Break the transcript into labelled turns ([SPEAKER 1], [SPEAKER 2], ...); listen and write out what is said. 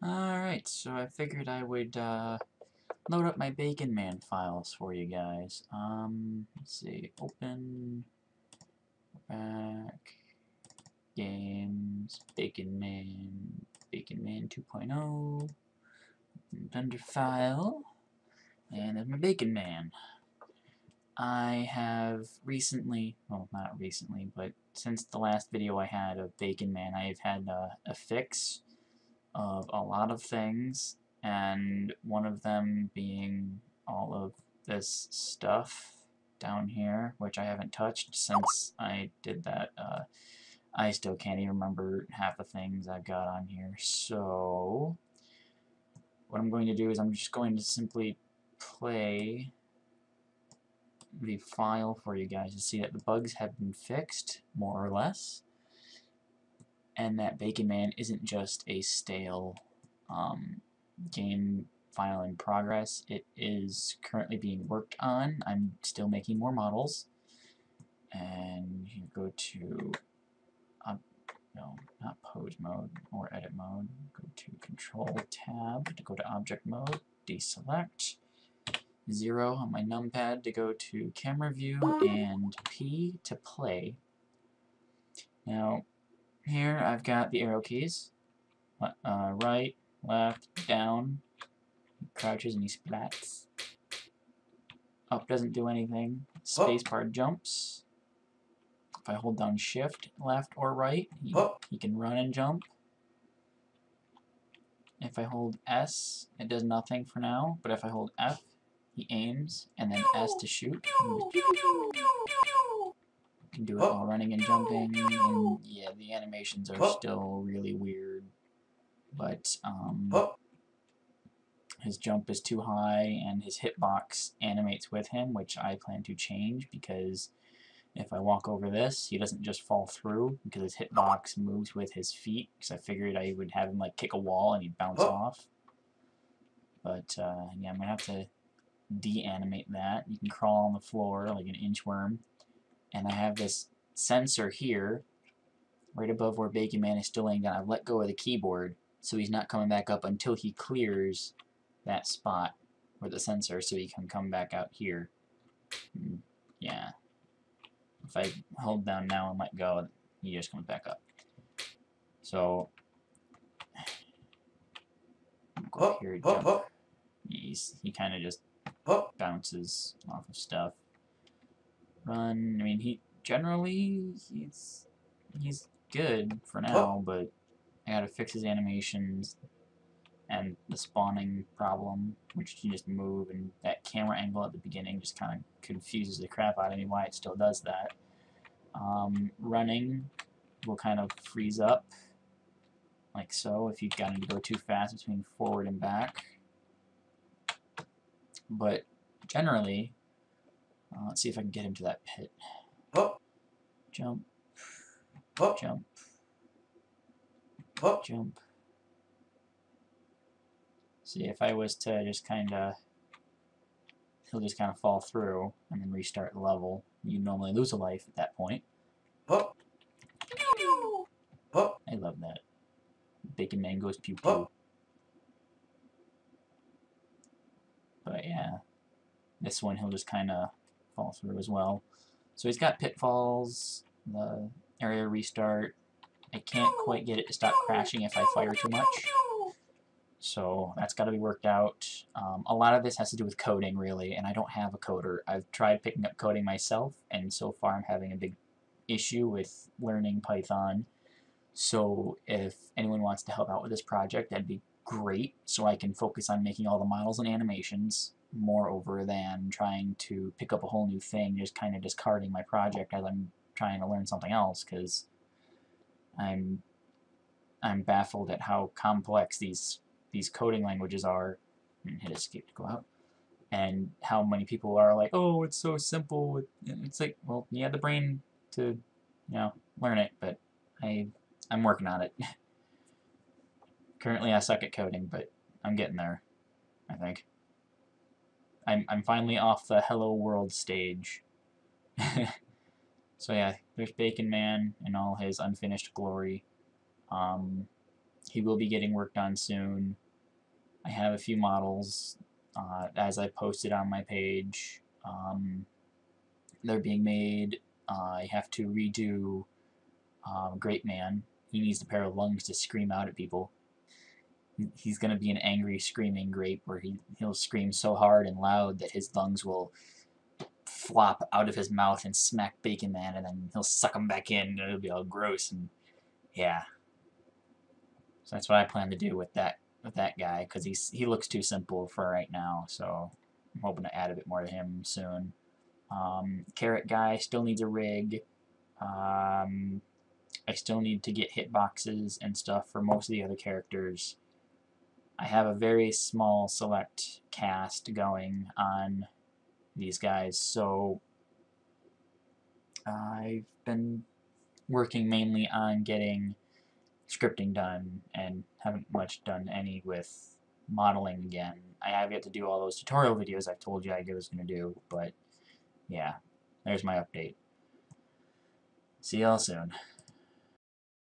[SPEAKER 1] Alright, so I figured I would load up my baconman files for you guys. Let's see, open, back, games, baconman 2.0, under file, and there's my baconman. I have recently, well not recently, but since the last video I had of baconman, I have had a fix of a lot of things, and one of them being all of this stuff down here, which I haven't touched since I did that. I still can't even remember half the things I've got on here, so what I'm going to do is I'm just going to simply play the file for you guys to see that the bugs have been fixed, more or less, and that baconman isn't just a stale game file in progress. It is currently being worked on. I'm still making more models. And you go to, no, not pose mode or edit mode. Go to Control Tab to go to Object Mode, deselect, 0 on my numpad to go to Camera View, and P to play. Now, here I've got the arrow keys, right, left, down, he crouches and he splats. Up doesn't do anything, spacebar jumps. If I hold down shift, left or right, he can run and jump. If I hold S, it does nothing for now, but if I hold F, he aims, and then S to shoot. Can do it while running and jumping, and yeah, the animations are still really weird, but his jump is too high and his hitbox animates with him, which I plan to change, because if I walk over this, he doesn't just fall through, because his hitbox moves with his feet, because I figured I would have him like kick a wall and he'd bounce off. But yeah, I'm gonna have to de-animate that. You can crawl on the floor like an inchworm. And I have this sensor here, right above where baconman is still laying down. I've let go of the keyboard, so he's not coming back up until he clears that spot where the sensor, so he can come back out here. Yeah. If I hold down now and let go, he just comes back up. So, go up here, jump. He kind of just bounces off of stuff. Run. I mean, he's good for now, but I gotta fix his animations and the spawning problem, which you just move, and that camera angle at the beginning just kind of confuses the crap out of me why it still does that. Running will kind of freeze up, like so, if you've got him to go too fast between forward and back. But generally, let's see if I can get him to that pit. Jump. Jump. Jump. See, if I was to just kinda, he'll just kinda fall through and then restart the level. You normally lose a life at that point. I love that. baconman goes pew pew. But yeah, this one he'll just kinda fall through as well. So he's got pitfalls, the area restart. I can't quite get it to stop crashing if I fire too much. So that's got to be worked out. A lot of this has to do with coding, really, and I don't have a coder. I've tried picking up coding myself, and so far I'm having a big issue with learning Python. So if anyone wants to help out with this project, that'd be great, so I can focus on making all the models and animations, moreover than trying to pick up a whole new thing, just kind of discarding my project as I'm trying to learn something else, because I'm baffled at how complex these coding languages are, and hit escape to go out, and how many people are like, oh, it's so simple. It's like, well, you have the brain to, you know, learn it, but I'm working on it. Currently I suck at coding, but I'm getting there, I think. I'm finally off the hello world stage. So yeah, there's baconman in all his unfinished glory. he will be getting worked on soon. I have a few models, as I posted on my page. They're being made. I have to redo Great Man. He needs a pair of lungs to scream out at people. He's going to be an angry, screaming grape where he'll scream so hard and loud that his lungs will flop out of his mouth and smack Bacon Man, and then he'll suck them back in, and it'll be all gross. And yeah, so that's what I plan to do with that guy, because he looks too simple for right now. So I'm hoping to add a bit more to him soon. Carrot guy still needs a rig. I still need to get hitboxes and stuff for most of the other characters. I have a very small select cast going on these guys, so I've been working mainly on getting scripting done and haven't much done any with modeling again. I have yet to do all those tutorial videos I've told you I was going to do, but yeah, there's my update. See y'all soon.